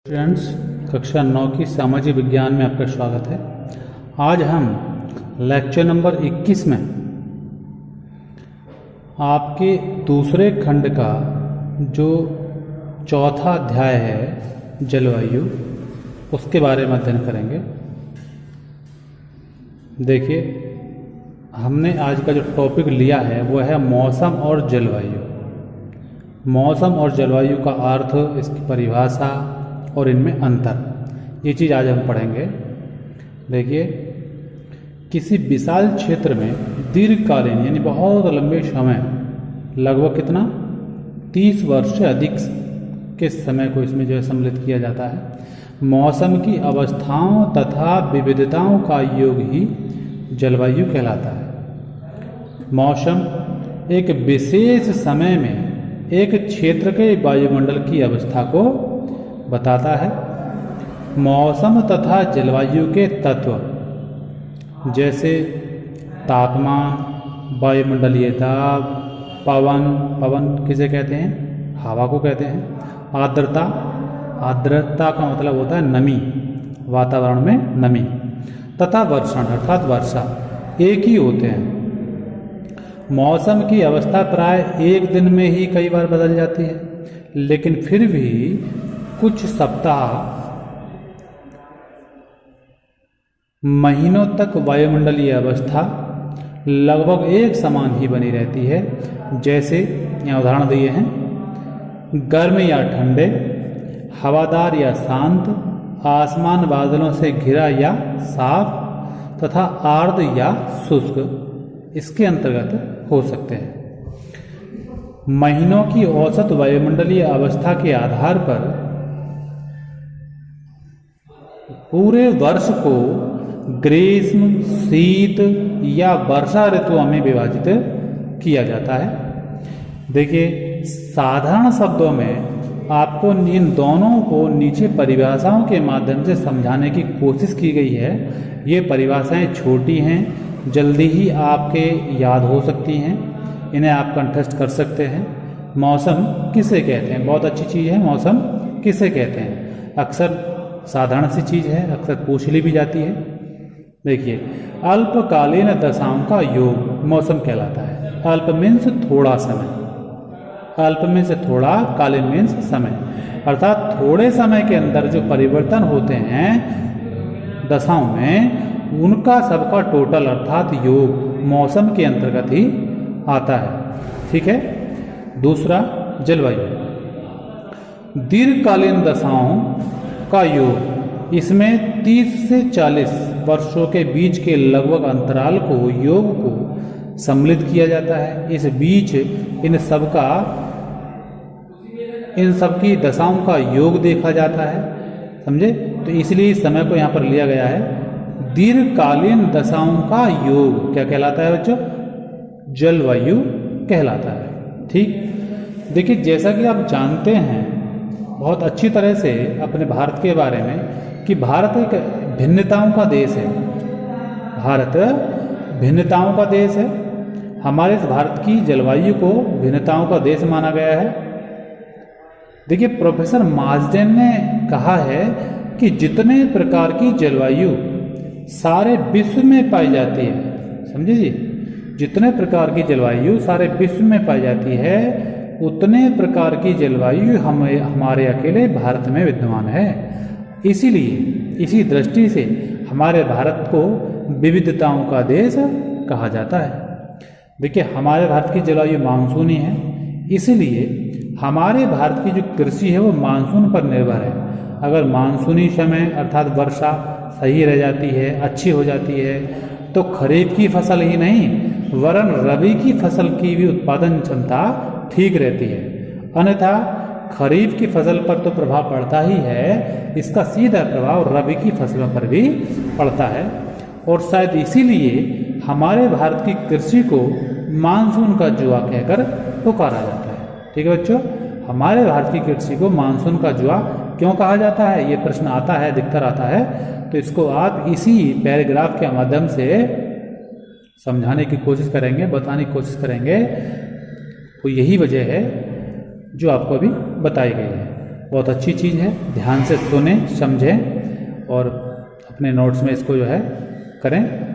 Students, कक्षा 9 की सामाजिक विज्ञान में आपका स्वागत है। आज हम लेक्चर नंबर 21 में आपके दूसरे खंड का जो चौथा अध्याय है जलवायु, उसके बारे में अध्ययन करेंगे। देखिए, हमने आज का जो टॉपिक लिया है वो है मौसम और जलवायु। मौसम और जलवायु का अर्थ, इसकी परिभाषा और इनमें अंतर, ये चीज़ आज हम पढ़ेंगे। देखिए, किसी विशाल क्षेत्र में दीर्घकालीन यानी बहुत लंबे समय, लगभग कितना 30 वर्ष से अधिक के समय को इसमें जो है सम्मिलित किया जाता है। मौसम की अवस्थाओं तथा विविधताओं का योग ही जलवायु कहलाता है। मौसम एक विशेष समय में एक क्षेत्र के वायुमंडल की अवस्था को बताता है। मौसम तथा जलवायु के तत्व जैसे तापमान, वायुमंडलीय दाब, पवन किसे कहते हैं? हवा को कहते हैं। आर्द्रता का मतलब होता है नमी, वातावरण में नमी, तथा वर्षण अर्थात वर्षा, एक ही होते हैं। मौसम की अवस्था प्राय एक दिन में ही कई बार बदल जाती है, लेकिन फिर भी कुछ सप्ताह, महीनों तक वायुमंडलीय अवस्था लगभग एक समान ही बनी रहती है। जैसे यहाँ उदाहरण दिए हैं: गर्म या ठंडे, हवादार या शांत, आसमान बादलों से घिरा या साफ, तथा आर्द्र या शुष्क इसके अंतर्गत हो सकते हैं। महीनों की औसत वायुमंडलीय अवस्था के आधार पर पूरे वर्ष को ग्रीष्म, शीत या वर्षा ऋतुओं में विभाजित किया जाता है। देखिए, साधारण शब्दों में आपको इन दोनों को नीचे परिभाषाओं के माध्यम से समझाने की कोशिश की गई है। ये परिभाषाएं छोटी हैं, जल्दी ही आपके याद हो सकती हैं, इन्हें आप कंठस्थ कर सकते हैं। मौसम किसे कहते हैं? बहुत अच्छी चीज़ है। मौसम किसे कहते हैं? अक्सर साधारण सी चीज़ है, अक्सर पूछ ली भी जाती है। देखिए, अल्पकालीन दशाओं का योग मौसम कहलाता है। अल्प मीन्स थोड़ा समय, अल्प मीन्स थोड़ा, कालीन मीन्स समय, अर्थात थोड़े समय के अंदर जो परिवर्तन होते हैं दशाओं में, उनका सबका टोटल अर्थात योग मौसम के अंतर्गत ही आता है। ठीक है। दूसरा, जलवायु, दीर्घकालीन दशाओं का योग। इसमें 30 से 40 वर्षों के बीच के लगभग अंतराल को, योग को सम्मिलित किया जाता है। इस बीच इन सबकी दशाओं का योग देखा जाता है। समझे? तो इसलिए इस समय को यहाँ पर लिया गया है। दीर्घकालीन दशाओं का योग क्या कहलाता है बच्चों? जलवायु कहलाता है। ठीक। देखिए, जैसा कि आप जानते हैं बहुत अच्छी तरह से अपने भारत के बारे में कि भारत एक भिन्नताओं का देश है। भारत भिन्नताओं का देश है। हमारे इस भारत की जलवायु को भिन्नताओं का देश माना गया है। देखिए, प्रोफेसर मार्जडेन ने कहा है कि जितने प्रकार की जलवायु सारे विश्व में पाई जाती है, समझे जी, जितने प्रकार की जलवायु सारे विश्व में पाई जाती है, उतने प्रकार की जलवायु हमारे अकेले भारत में विद्यमान है। इसीलिए इसी दृष्टि से हमारे भारत को विविधताओं का देश कहा जाता है। देखिए, हमारे भारत की जलवायु मानसूनी है, इसलिए हमारे भारत की जो कृषि है वो मानसून पर निर्भर है। अगर मानसूनी समय अर्थात वर्षा सही रह जाती है, अच्छी हो जाती है, तो खरीफ की फसल ही नहीं वरन रबी की फसल की भी उत्पादन क्षमता ठीक रहती है। अन्यथा खरीफ की फसल पर तो प्रभाव पड़ता ही है, इसका सीधा प्रभाव रबी की फसलों पर भी पड़ता है। और शायद इसीलिए हमारे भारत की कृषि को मानसून का जुआ कहकर पुकारा जाता है। ठीक है बच्चों, हमारे भारत की कृषि को मानसून का जुआ क्यों कहा जाता है? ये प्रश्न आता है, अधिकतर आता है, तो इसको आप इसी पैराग्राफ के माध्यम से समझाने की कोशिश करेंगे, बताने की कोशिश करेंगे। तो यही वजह है जो आपको अभी बताई गई है। बहुत अच्छी चीज़ है, ध्यान से सुने समझें और अपने नोट्स में इसको जो है करें।